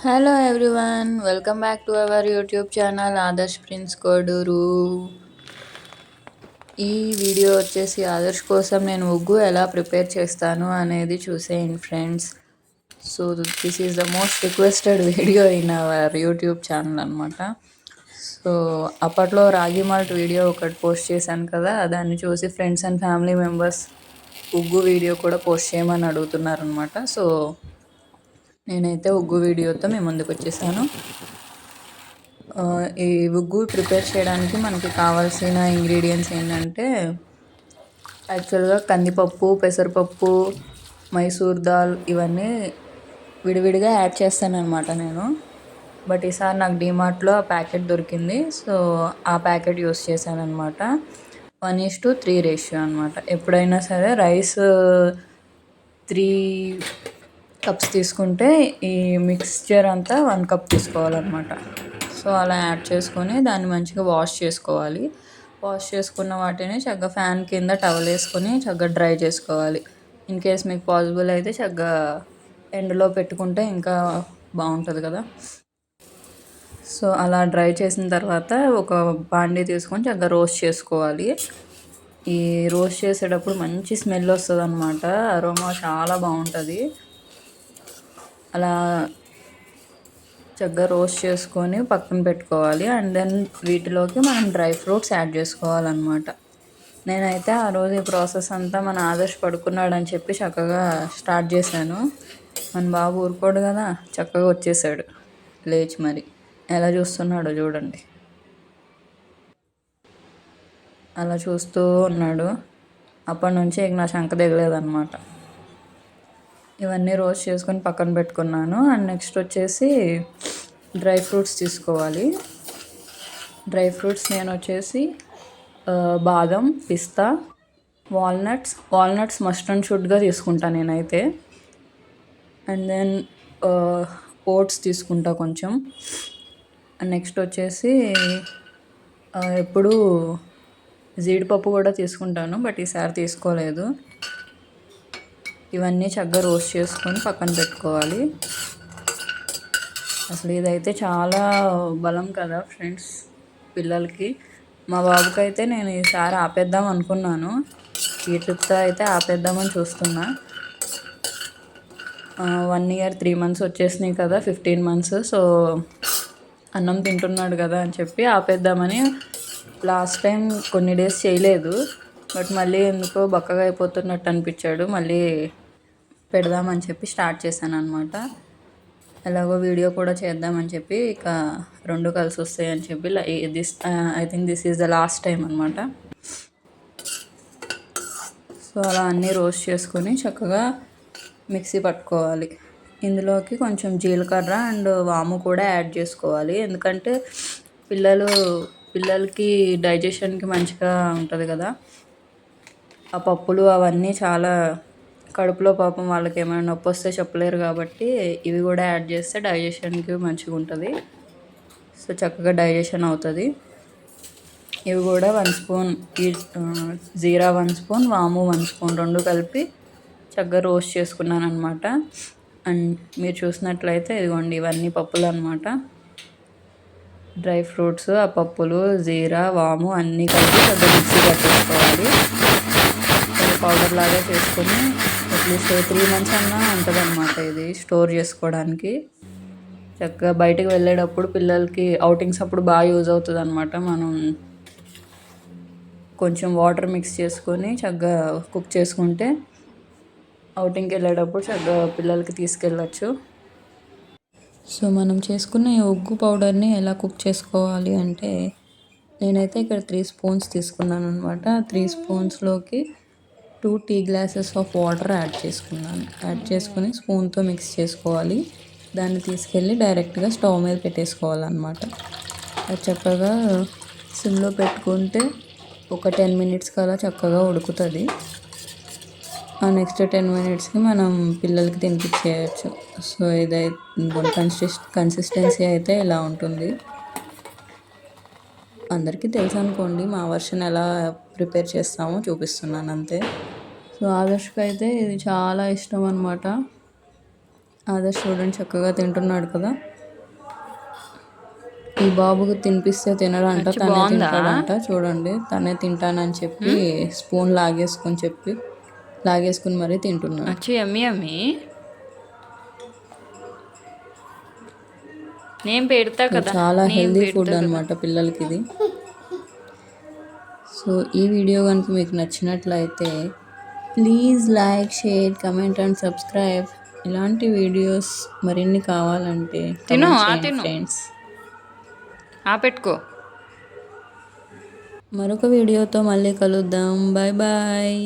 Hello everyone, welcome back to our YouTube channel Adarsh prince Koduru. ఈ video వచ్చేసి ఆదర్శ్ కోసం నేను ఉగ్గు ఎలా ప్రిపేర్ చేస్తాను అనేది చూసేయండి friends. So this is the most requested video in our YouTube channel అనమాట. సో అప్పట్లో రాగి మాల్ట్ వీడియో ఒకటి పోస్ట్ చేశాను కదా, దాన్ని చూసి ఫ్రెండ్స్ అండ్ ఫ్యామిలీ మెంబర్స్ ఉగ్గు వీడియో కూడా పోస్ట్ చేయమని అడుగుతున్నారనమాట. సో నేనైతే ఉగ్గు వీడియోతో మేము ముందుకు వచ్చేసాను. ఈ ఉగ్గు ప్రిపేర్ చేయడానికి మనకి కావాల్సిన ఇంగ్రీడియంట్స్ ఏంటంటే, యాక్చువల్గా కందిపప్పు, పెసరపప్పు, మైసూర్ దాల్ ఇవన్నీ విడివిడిగా యాడ్ చేస్తాను అనమాట నేను. బట్ ఈసారి నాకు డీమార్ట్లో ఆ ప్యాకెట్ దొరికింది, సో ఆ ప్యాకెట్ యూస్ చేశాను అనమాట. 1:3 రేషియో అనమాట. ఎప్పుడైనా సరే రైస్ 3 కప్స్ తీసుకుంటే ఈ మిక్స్చర్ అంతా 1 కప్ తీసుకోవాలన్నమాట. సో అలా యాడ్ చేసుకొని దాన్ని మంచిగా వాష్ చేసుకోవాలి. వాష్ చేసుకున్న వాటిని చక్కగా ఫ్యాన్ కింద టవల్ వేసుకొని చక్కగా డ్రై చేసుకోవాలి. ఇన్ కేస్ మీకు పాసిబుల్ అయితే చక్కగా ఎండలో పెట్టుకుంటే ఇంకా బాగుంటుంది కదా. సో అలా డ్రై చేసిన తర్వాత ఒక బాండీ తీసుకొని చక్కగా రోస్ట్ చేసుకోవాలి. ఈ రోస్ట్ చేసేటప్పుడు మంచి స్మెల్ వస్తుంది అనమాట, అరోమా చాలా బాగుంటుంది. అలా చక్కగా రోస్ట్ చేసుకొని పక్కన పెట్టుకోవాలి. అండ్ దెన్ వీటిలోకి మనం డ్రై ఫ్రూట్స్ యాడ్ చేసుకోవాలన్నమాట. నేనైతే ఆ రోజు ఈ ప్రాసెస్ అంతా మన ఆదర్శ్ పడుకున్నాడని చెప్పి చక్కగా స్టార్ట్ చేశాను. మన బాబు ఊరుకోడు కదా, చక్కగా వచ్చేసాడు లేచి. మరి ఎలా చూస్తున్నాడో చూడండి. అలా చూస్తూ ఉన్నాడు. అప్పటి నుంచి ఇక నా శంక దిగలేదన్నమాట. ఇవన్నీ రోస్ట్ చేసుకొని పక్కన పెట్టుకున్నాను. అండ్ నెక్స్ట్ వచ్చేసి డ్రై ఫ్రూట్స్ తీసుకోవాలి. డ్రై ఫ్రూట్స్ నేను వచ్చేసి బాదం, పిస్తా, వాల్నట్స్ మస్ట్ అండ్ షుడ్గా తీసుకుంటాను నేనైతే. అండ్ దెన్ ఓట్స్ తీసుకుంటా కొంచెం. అండ్ నెక్స్ట్ వచ్చేసి ఎప్పుడు జీడిపప్పు కూడా తీసుకుంటాను, బట్ ఈసారి తీసుకోలేదు. ఇవన్నీ చక్కగా రోస్ట్ చేసుకొని పక్కన పెట్టుకోవాలి. అసలు ఇదైతే చాలా బలం కదా ఫ్రెండ్స్ పిల్లలకి. మా బాబుకి అయితే నేను ఈసారి ఆపేద్దాం అనుకున్నాను, ఈ ట్రిప్తో అయితే ఆపేద్దామని చూస్తున్నా. 1 year 3 months వచ్చేసినాయి కదా, 15 months. సో అన్నం తింటున్నాడు కదా అని చెప్పి ఆపేద్దామని లాస్ట్ టైం కొన్ని డేస్ చేయలేదు. బట్ మళ్ళీ ఎందుకో బక్కగా అయిపోతున్నట్టు అనిపించాడు, మళ్ళీ పెడదామని చెప్పి స్టార్ట్ చేశాను అనమాట. ఎలాగో వీడియో కూడా చేద్దామని చెప్పి ఇక 2 కలిసి వస్తాయని చెప్పి I think this is the last time అనమాట. సో అలా అన్నీ రోస్ట్ చేసుకొని చక్కగా మిక్సీ పట్టుకోవాలి. ఇందులోకి కొంచెం జీలకర్ర అండ్ వాము కూడా యాడ్ చేసుకోవాలి, ఎందుకంటే పిల్లలకి డైజెషన్కి మంచిగా ఉంటుంది కదా. ఆ పప్పులు అవన్నీ చాలా కడుపులో పాపం వాళ్ళకి ఏమైనా నొప్పి వస్తే చెప్పలేరు కాబట్టి ఇవి కూడా యాడ్ చేస్తే డైజెషన్కి మంచిగా ఉంటుంది. సో చక్కగా డైజెషన్ అవుతుంది. ఇవి కూడా 1 స్పూన్, జీరా 1 స్పూన్, వాము 1 స్పూన్ 2 కలిపి చక్కగా రోస్ట్ చేసుకున్నాను అనమాట. అండ్ మీరు చూసినట్లయితే ఇదిగోండి, ఇవన్నీ పప్పులు అనమాట. డ్రై ఫ్రూట్స్, ఆ పప్పులు, జీరా, వాము అన్నీ కలిపి చక్కగా మిక్సీ పట్టేసుకోవాలి. పౌడర్ లాగా చేసుకొని అట్లీస్ట్ 3 months అన్నా ఉంటుంది అనమాట ఇది స్టోర్ చేసుకోవడానికి. చక్కగా బయటకు వెళ్ళేటప్పుడు పిల్లలకి అవుటింగ్స్ అప్పుడు బాగా యూజ్ అవుతుంది అనమాట. మనం కొంచెం వాటర్ మిక్స్ చేసుకొని చక్కగా కుక్ చేసుకుంటే అవుటింగ్కి వెళ్ళేటప్పుడు చక్కగా పిల్లలకి తీసుకెళ్ళచ్చు. సో మనం చేసుకున్న ఈ ఉగ్గు పౌడర్ని ఎలా కుక్ చేసుకోవాలి అంటే, నేనైతే ఇక్కడ 3 స్పూన్స్ తీసుకున్నాను అనమాట. 3 స్పూన్స్లోకి 2 tea glasses of water add చేసుకుని స్పూన్తో మిక్స్ చేసుకోవాలి. దాన్ని తీసుకెళ్ళి డైరెక్ట్గా స్టవ్ మీద పెట్టేసుకోవాలన్నమాట. అది చక్కగా సిమ్లో పెట్టుకుంటే ఒక 10 minutes కల్లా చక్కగా ఉడుకుతుంది. ఆ నెక్స్ట్ 10 minutesకి మనం పిల్లలకి తినిపించేయచ్చు. సో ఇదైతే కన్సిస్టెన్సీ అయితే ఇలా ఉంటుంది. అందరికీ తెలుసు అనుకోండి, మా వర్షన్ ఎలా ప్రిపేర్ చేస్తామో చూపిస్తున్నాను అంతే. సో ఆదర్శ్కి అయితే ఇది చాలా ఇష్టం అనమాట. ఆదర్శ్ చూడండి చక్కగా తింటున్నాడు కదా. ఈ బాబుకి తినిపిస్తే తినడంట, అచ్చు తనే బాగుందా? తింటాడంట. చూడండి, తనే తింటానని చెప్పి స్పూన్ లాగేసుకుని మరీ తింటున్నాడు. అచ్చు యమ్మీ యమ్మీ. నేను పెడతా కదా, చాలా నేను హెల్దీ పెడతా ఫుడ్ కదా. అనమాట పిల్లలకి ఇది. సో ఈ వీడియో కనుక మీకు నచ్చినట్లయితే please like, share, comment and subscribe. ఇలాంటి వీడియోస్ మరిన్ని కావాలంటే తిను కమెంట్ ఆ చేయండి తిను ఫ్రెండ్స్. ఆ పెట్టుకో. మరొక వీడియోతో మళ్ళీ కలుద్దాం. Bye bye.